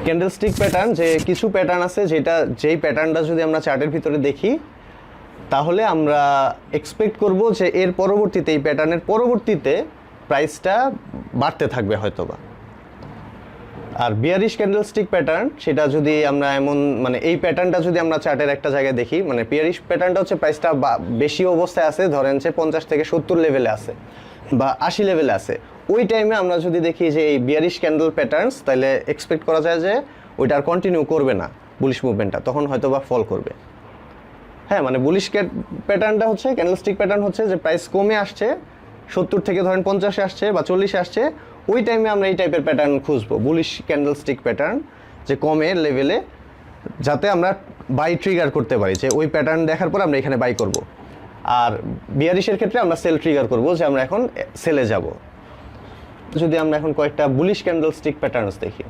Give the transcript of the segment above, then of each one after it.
Candlestick pattern, যে কিছু pattern আছে যেই প্যাটার্নটা যদি আমরা চার্টের ভিতরে দেখি তাহলে আমরা এক্সপেক্ট করব যে এর পরবর্তীতে এই প্যাটার্নের পরবর্তীতে প্রাইসটা বাড়তে থাকবে হয়তোবা। আর বিয়ারিশ ক্যান্ডেলস্টিক প্যাটার্ন, সেটা যদি আমরা মানে এই প্যাটার্নটা যদি আমরা চার্টের একটা জায়গায় দেখি, মানে বিয়ারিশ প্যাটার্নটা হচ্ছে প্রাইসটা বেশি অবস্থায় আছে, ধরেন যে 50 থেকে 70 লেভেলে আছে বা 80 লেভেলে আছে, ওই টাইমে আমরা যদি দেখি যে এই বিয়ারিশ ক্যান্ডেল প্যাটার্নস, তাহলে এক্সপেক্ট করা যায় যে ওইটা আর কন্টিনিউ করবে না বুলিশ মুভমেন্টটা, তখন হয়তো বা ফল করবে। হ্যাঁ, মানে বুলিশ প্যাটার্নটা হচ্ছে, ক্যান্ডেলস্টিক প্যাটার্ন হচ্ছে যে প্রাইস কমে আসছে 70 থেকে ধরেন 50-এ আসছে বা 40-এ আসছে, ওই টাইমে আমরা এই টাইপের প্যাটার্ন খুঁজবো, বুলিশ ক্যান্ডেলস্টিক প্যাটার্ন, যে কমে লেভেলে, যাতে আমরা বাই ট্রিগার করতে পারি, যে ওই প্যাটার্ন দেখার পর আমরা এখানে বাই করব। আর বিয়ারিশের ক্ষেত্রে আমরা সেল ট্রিগার করব, যে আমরা এখন সেলে যাব। যদি আমরা এখন কয়েকটা বুলিশ ক্যান্ডেলস্টিক প্যাটার্নস দেখি,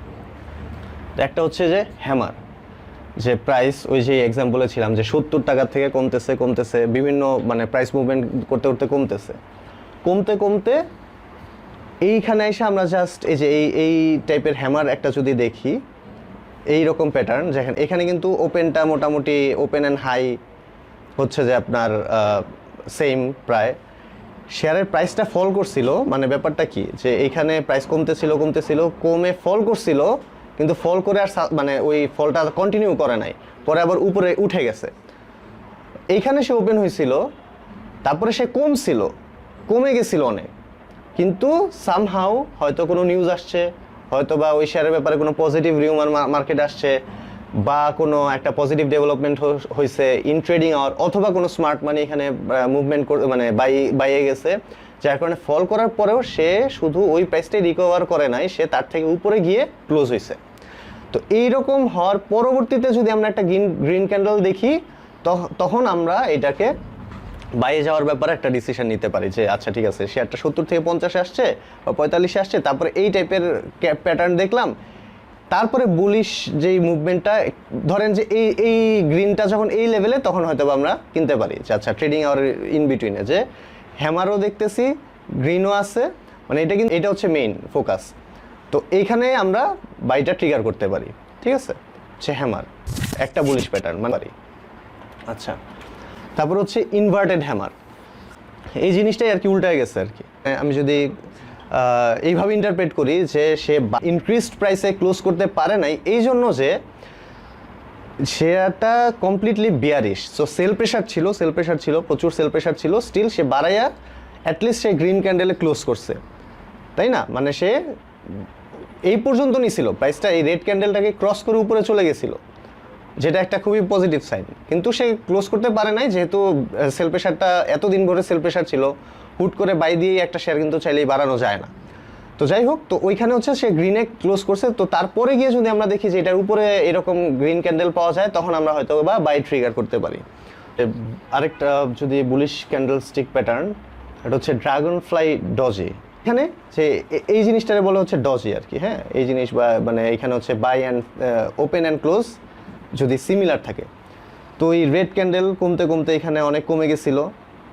তো একটা হচ্ছে যে হ্যামার, যে প্রাইস ওই যে এক্সাম্পলে ছিলাম যে 70 টাকা থেকে কমতেছে বিভিন্ন মানে প্রাইস মুভমেন্ট করতে করতে কমতে এইখানে এসে আমরা জাস্ট এই যে এই টাইপের হ্যামার একটা যদি দেখি, এই রকম প্যাটার্ন, যেখানে এখানে কিন্তু ওপেনটা মোটামুটি ওপেন অ্যান্ড হাই হচ্ছে যে আপনার সেম, প্রায় শেয়ারের প্রাইসটা ফল করছিল, মানে ব্যাপারটা কি যে এইখানে প্রাইস কমতেছিল কমে ফল করছিল, কিন্তু ফল করে আর মানে ওই ফলটা কন্টিনিউ করে নাই, পরে আবার উপরে উঠে গেছে। এইখানে সে ওপেন হয়েছিল, তারপরে সে কমে গেছিল অনেক, কিন্তু সামহাউ হয়তো কোনো নিউজ আসছে, হয়তো বা ওই শেয়ারের ব্যাপারে কোনো পজিটিভ রিউমার মার্কেট আসছে, বা কোনো একটা পজিটিভ ডেভেলপমেন্ট হয়েছে ইন ট্রেডিং আওয়ার, অথবা কোনো স্মার্ট মানি এখানে মুভমেন্ট মানে বাইয়ে গেছে, যার কারণে ফল করার পরেও সে শুধু ওই প্রাইসটাই রিকভার করে নাই, সে তার থেকে উপরে গিয়ে ক্লোজ হয়েছে। তো এইরকম হওয়ার পরবর্তীতে যদি আমরা একটা গ্রিন ক্যান্ডেল দেখি, তখন আমরা এটাকে বাইরে যাওয়ার ব্যাপারে একটা ডিসিশন নিতে পারি, যে আচ্ছা ঠিক আছে, শেয়ারটা 70 থেকে 50-এ আসছে বা 45-এ আসছে, তারপরে এই টাইপের প্যাটার্ন দেখলাম, তারপরে বুলিশ যেই মুভমেন্টটা, ধরেন যে এই গ্রিনটা যখন এই লেভেলে, তখন হয়তো আমরা কিনতে পারি, যে আচ্ছা ট্রেডিং আওয়ার ইন বিটুইনে যে হ্যামারও দেখতেছি, গ্রিনও আছে, মানে এটা হচ্ছে মেইন ফোকাস। তো এইখানে আমরা বাইটা ট্রিগার করতে পারি, ঠিক আছে, হচ্ছে হ্যামার একটা বুলিশ প্যাটার্ন মানে। আচ্ছা, তারপর হচ্ছে ইনভার্টেড হ্যামার, এই জিনিসটাই আর কি উল্টায় গেছে আর কি। আমি যদি এইভাবে ইন্টারপ্রেট করি যে সে ইনক্রিজড প্রাইসে ক্লোজ করতে পারে নাই, এই জন্য যে শেয়ারটা completely bearish, so sell pressure ছিল, প্রচুর সেল প্রেশার ছিল, স্টিল সে বাড়াইয়া অ্যাটলিস্ট সে গ্রিন ক্যান্ডেলে ক্লোজ করছে, তাই না? মানে সে এই পর্যন্ত নিছিল, প্রাইসটা এই রেড ক্যান্ডেলটাকে ক্রস করে উপরে চলে গেছিল, যেটা একটা খুবই পজিটিভ সাইন, কিন্তু সে ক্লোজ করতে পারে নাই, যেহেতু সেল প্রেশারটা এতদিন ধরে সেল প্রেশার ছিল, হুট করে বাই দিয়েই একটা শেয়ার কিন্তু চাইলেই বাড়ানো যায় না। তো যাই হোক, তো ওইখানে হচ্ছে সে গ্রিনে ক্লোজ করছে, তো তারপরে গিয়ে যদি আমরা দেখি যে এটার উপরে এরকম গ্রিন ক্যান্ডেল পাওয়া যায়, তখন আমরা হয়তো বা বাই ট্রিগার করতে পারি। আরেকটা যদি বুলিশ ক্যান্ডেলস্টিক প্যাটার্ন, এটা হচ্ছে ড্রাগন ফ্লাই ডজি, এখানে যে এই জিনিসটারে বলা হচ্ছে ডজি আর কি। হ্যাঁ, এই জিনিস বা মানে এখানে হচ্ছে buy and open and close যদি সিমিলার থাকে, তো এই রেড ক্যান্ডেল কমতে এখানে অনেক কমে গেছিলো,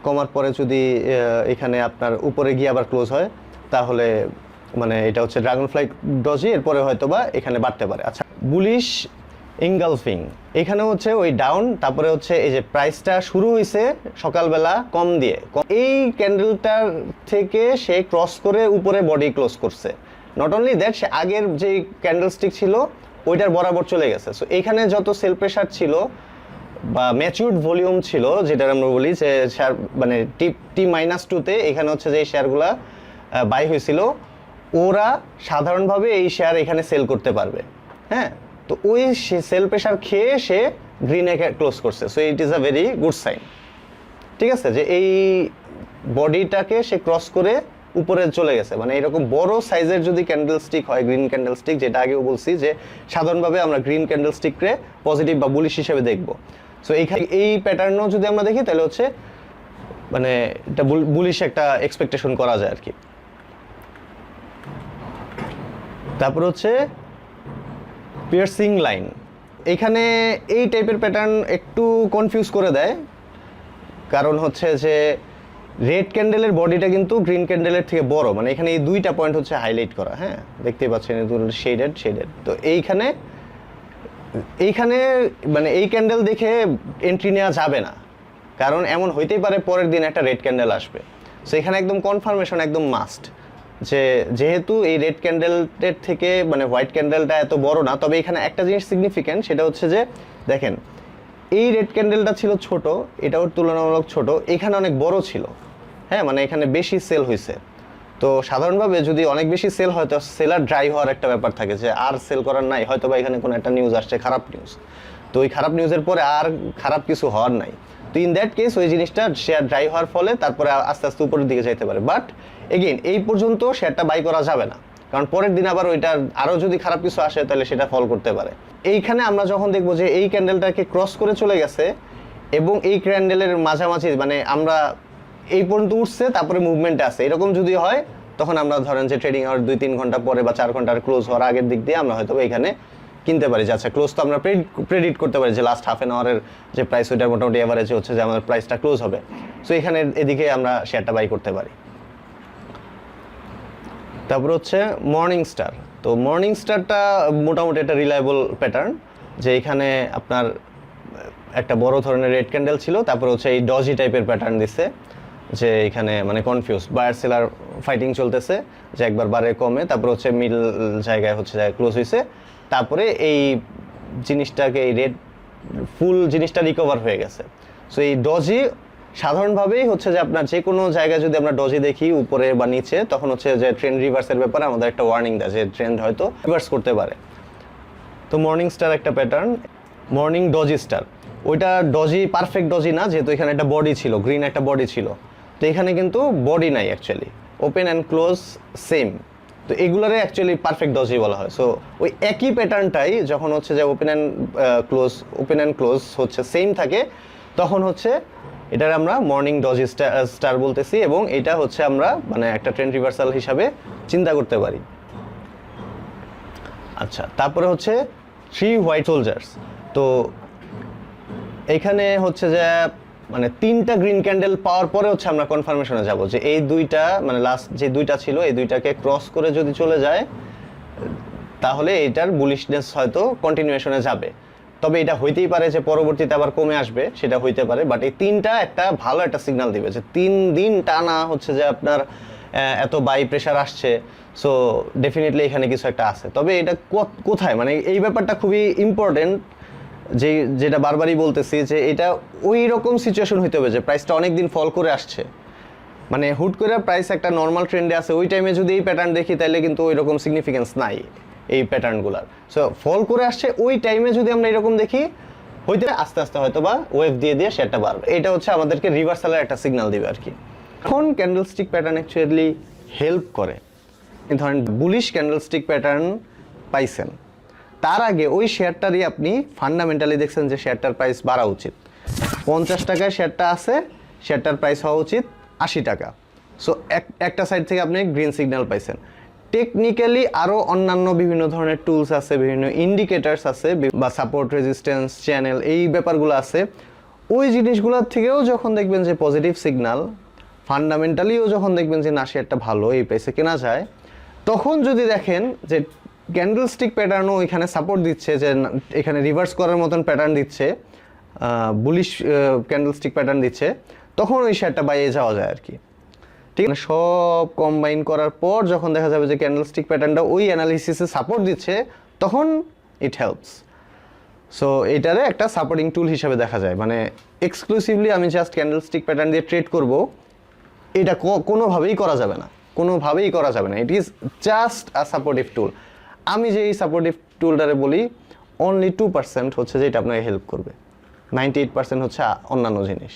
কমার পরে যদি এখানে আপনার উপরে গিয়ে আবার ক্লোজ হয়, তাহলে মানে এটা হচ্ছে ড্রাগন ফ্লাই ডজি, এরপরে হয়তো বা এখানে বাড়তে পারে। আচ্ছা, বুলিশ ইনগালফিং, এখানে হচ্ছে ওই ডাউন, তারপরে হচ্ছে এই যে প্রাইসটা শুরু হয়েছে সকালবেলা কম দিয়ে, এই ক্যান্ডেলটার থেকে সে ক্রস করে উপরে বডি ক্লোজ করছে। নট অনলি দ্যাট, সে আগের যে ক্যান্ডেলস্টিক ছিল ওইটার বরাবর চলে গেছে। সো এখানে যত সেল প্রেশার ছিল বা ম্যাচিউরড ভলিউম ছিল, যেটা আমরা বলি যে শেয়ার মানে T-2-তে এখানে হচ্ছে যে এই শেয়ারগুলা বাই হয়েছিল, ওরা সাধারণভাবে এই শেয়ার এখানে সেল করতে পারবে। হ্যাঁ, তো ওই সেল প্রেশার খেয়ে সে গ্রিনে ক্লোজ করছে, so it is a very good sign. ঠিক আছে, যে এই বডিটাকে সে ক্রস করে উপরে চলে গেছে। মানে এরকম বড় সাইজের যদি ক্যান্ডেলস্টিক হয়, গ্রিন ক্যান্ডেলস্টিক, যেটা আগেও বলছি যে সাধারণভাবে আমরা গ্রিন ক্যান্ডেলস্টিককে পজিটিভ বা বুলিশ হিসেবে দেখব। সো এই প্যাটার্নও যদি আমরা দেখি, তাহলে হচ্ছে মানে এটা বুলিশ একটা এক্সপেকটেশন করা যায় আর কি। তারপর হচ্ছে পিয়ার্সিং লাইন, এখানে এই টাইপের প্যাটার্ন একটু কনফিউজ করে দেয়, কারণ হচ্ছে যে রেড ক্যান্ডেলের বডিটা কিন্তু গ্রিন ক্যান্ডেলের থেকে বড়, মানে এখানে এই দুইটা পয়েন্ট হচ্ছে হাইলাইট করা। হ্যাঁ, দেখতেই পাচ্ছেন শেডেড। তো এইখানে এইখানে মানে এই ক্যান্ডেল দেখে এন্ট্রি নেওয়া যাবে না, কারণ এমন হইতেই পারে পরের দিন একটা রেড ক্যান্ডেল আসবে। সো এখানে একদম কনফার্মেশন একদম মাস্ট, যে যেহেতু এই রেড ক্যান্ডেলের থেকে মানে হোয়াইট ক্যান্ডেলটা এত বড় না, তবে এখানে একটা জিনিস সিগনিফিক্যান্ট, সেটা হচ্ছে যে দেখেন এই রেড ক্যান্ডেলটা ছিল ছোট, এটাও তুলনামূলক ছোট, এখানে অনেক বড় ছিল, হ্যাঁ মানে এখানে বেশি সেল হয়েছে। তো সাধারণভাবে যদি অনেক বেশি সেল হয় তো সেলার ড্রাই হওয়ার একটা ব্যাপার থাকে, যে আর সেল করার নাই, হয়তো বা এখানে কোনো একটা নিউজ আসছে খারাপ নিউজ, তো ওই খারাপ নিউজের পরে আর খারাপ কিছু হওয়ার নাই। তো ইন দ্যাট কেস ওই জিনিসটা শেয়ার ড্রাই হওয়ার ফলে তারপরে আস্তে আস্তে উপরের দিকে যাইতে পারে, বাট এগেইন এই পর্যন্ত শেয়ারটা বাই করা যাবে না, কারণ পরের দিন আবার ওইটার আরও যদি খারাপ কিছু আসে তাহলে সেটা ফল করতে পারে। এইখানে আমরা যখন দেখবো যে এই ক্যান্ডেলটাকে ক্রস করে চলে গেছে এবং এই ক্যান্ডেলের মাঝামাঝি মানে আমরা এই পর্যন্ত উঠছে তারপরে মুভমেন্টে আছে, এরকম যদি হয় তখন আমরা ধরেন যে ট্রেডিং আওয়ার 2-3 ঘন্টা পরে বা 4 ঘন্টার ক্লোজ হওয়ার আগের দিক দিয়ে আমরা হয়তো এখানে কিনতে পারি, যে আচ্ছা ক্লোজ তো আমরা প্রেডিক্ট করতে পারি যে লাস্ট হাফ অ্যান আওয়ারের যে প্রাইস ওইটার মোটামুটি এভারেজে হচ্ছে যে আমাদের প্রাইসটা ক্লোজ হবে। সো এখানে এদিকে আমরা শেয়ারটা বাই করতে পারি। তারপর হচ্ছে মর্নিং স্টার। তো মর্নিং স্টারটা মোটামুটি একটা রিলায়েবল প্যাটার্ন, যে এখানে আপনার একটা বড় ধরনের রেড ক্যান্ডেল ছিল, তারপর হচ্ছে এই ডজি টাইপের প্যাটার্ন দিচ্ছে, যে এখানে মানে কনফিউজ বায়ার সেলার ফাইটিং চলতেছে, যে একবার বারে কমে তারপর হচ্ছে মিডল জায়গায় হচ্ছে ক্লোজ হয়েছে, তারপরে এই জিনিসটাকে এই রেড ফুল জিনিসটা রিকভার হয়ে গেছে। সো এই ডজি সাধারণভাবেই হচ্ছে যে আপনার যে কোনো জায়গায় যদি আমরা ডজি দেখি উপরে বা নিচে, তখন হচ্ছে যে ট্রেন্ড রিভার্সের ব্যাপারে আমাদের একটা ওয়ার্নিং দেয় যে ট্রেন্ড হয়তো রিভার্স করতে পারে। তো মর্নিং স্টার একটা প্যাটার্ন, মর্নিং ডজি স্টার, ওইটা ডজি পারফেক্ট ডজি না, যেহেতু এখানে একটা বডি ছিল, গ্রিন একটা বডি ছিল, তো এখানে কিন্তু বডি নাই actually, open and close same, তো এগুলারে অ্যাকচুয়ালি পারফেক্ট ডজি বলা হয়। সো ওই একই প্যাটার্নটাই যখন হচ্ছে যে ওপেন অ্যান্ড ক্লোজ হচ্ছে সেম থাকে, তখন হচ্ছে এটার আমরা মর্নিং ডজি স্টার বলতেছি, এবং এটা হচ্ছে আমরা মানে একটা ট্রেন্ড রিভার্সাল হিসাবে চিন্তা করতে পারি। আচ্ছা, তারপরে হচ্ছে 3 হোয়াইট সোলজার্স। তো এখানে হচ্ছে যে মানে 3টা গ্রিন ক্যান্ডেল পাওয়ার পরে হচ্ছে আমরা কনফার্মেশনে যাব যে এই দুইটা মানে লাস্ট যে দুইটা ছিল এই দুইটাকে ক্রস করে যদি চলে যায় তাহলে এটার বুলিশনেস হয়তো কন্টিনিউয়েশনে যাবে। তবে এটা হইতেই পারে যে পরবর্তীতে আবার কমে আসবে, সেটা হইতে পারে, বাট এই 3টা একটা ভালো একটা সিগন্যাল দিবে যে 3 দিন টানা হচ্ছে যে আপনার এত বাই প্রেশার আসছে। সো ডেফিনেটলি এখানে কিছু একটা আছে। তবে এটা কোথায় মানে এই ব্যাপারটা খুবই ইম্পর্টেন্ট, যেটা বারবারই বলতেছি যে এটা ওই রকম সিচুয়েশন হইতে হবে যে প্রাইসটা অনেক দিন ফল করে আসছে, মানে হুট করে প্রাইস একটা নর্মাল ট্রেন্ডে আছে, ওই টাইমে যদি এই প্যাটার্ন দেখি তাহলে কিন্তু ওই রকম সিগনিফিকেন্স নাই এই প্যাটার্নগুলোর। সো ফল করে আসছে ওই টাইমে যদি আমরা এরকম দেখি, হইতে আস্তে আস্তে হয়তো বা ওয়েভ দিয়ে দিয়ে সেটা বাড়বে, এটা হচ্ছে আমাদেরকে রিভার্সালের একটা সিগন্যাল দিবে আর কি। এখন ক্যান্ডেলস্টিক প্যাটার্ন অ্যাকচুয়ালি হেল্প করে, ধরেন বুলিশ ক্যান্ডেলস্টিক প্যাটার্ন পাইছেন, তার আগে ওই শেয়ারটারই আপনি ফান্ডামেন্টালি দেখছেন যে শেয়ারটার প্রাইস বাড়া উচিত, 50 টাকায় শেয়ারটা আছে, শেয়ারটার প্রাইস হওয়া উচিত 80 টাকা। সো একটা সাইড থেকে আপনি গ্রিন সিগন্যাল পাইছেন। টেকনিক্যালি আরও অন্যান্য বিভিন্ন ধরনের টুলস আছে, বিভিন্ন ইন্ডিকেটার্স আছে বা সাপোর্ট রেজিস্ট্যান্স চ্যানেল এই ব্যাপারগুলো আছে, ওই জিনিসগুলোর থেকেও যখন দেখবেন যে পজিটিভ সিগন্যাল, ফান্ডামেন্টালিও যখন দেখবেন যে না শেয়ারটা ভালো এই প্রাইসে কেনা যায়, তখন যদি দেখেন যে ক্যান্ডেলস্টিক প্যাটার্নও এখানে সাপোর্ট দিচ্ছে, যে এখানে রিভার্স করার মতন প্যাটার্ন দিচ্ছে, বুলিশ ক্যান্ডেলস্টিক প্যাটার্ন দিচ্ছে, তখন ওই শেয়ারটা বাইরে যাওয়া যায় আর কি। ঠিক আছে, সব কম্বাইন করার পর যখন দেখা যাবে যে ক্যান্ডেলস্টিক প্যাটার্নটা ওই অ্যানালিসিসে সাপোর্ট দিচ্ছে, তখন ইট হেল্পস। সো এটারে একটা সাপোর্টিং টুল হিসেবে দেখা যায়, মানে এক্সক্লুসিভলি আমি জাস্ট ক্যান্ডেলস্টিক প্যাটার্ন দিয়ে ট্রেড করব এটা কোনোভাবেই করা যাবে না, কোনোভাবেই করা যাবে না। It is just a supportive tool. আমি যে এই সাপোর্টিভ টুলটারে বলি অনলি 2% হচ্ছে যে এটা আপনাকে হেল্প করবে, 98% হচ্ছে অন্যান্য জিনিস।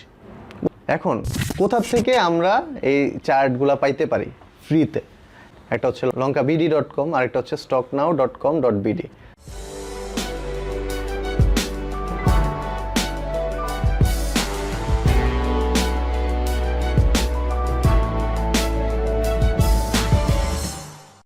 এখন কোথা থেকে আমরা এই চার্টগুলো পাইতে পারি ফ্রিতে? একটা হচ্ছে lonkabd.com আর একটা হচ্ছে stocknow.com.bd।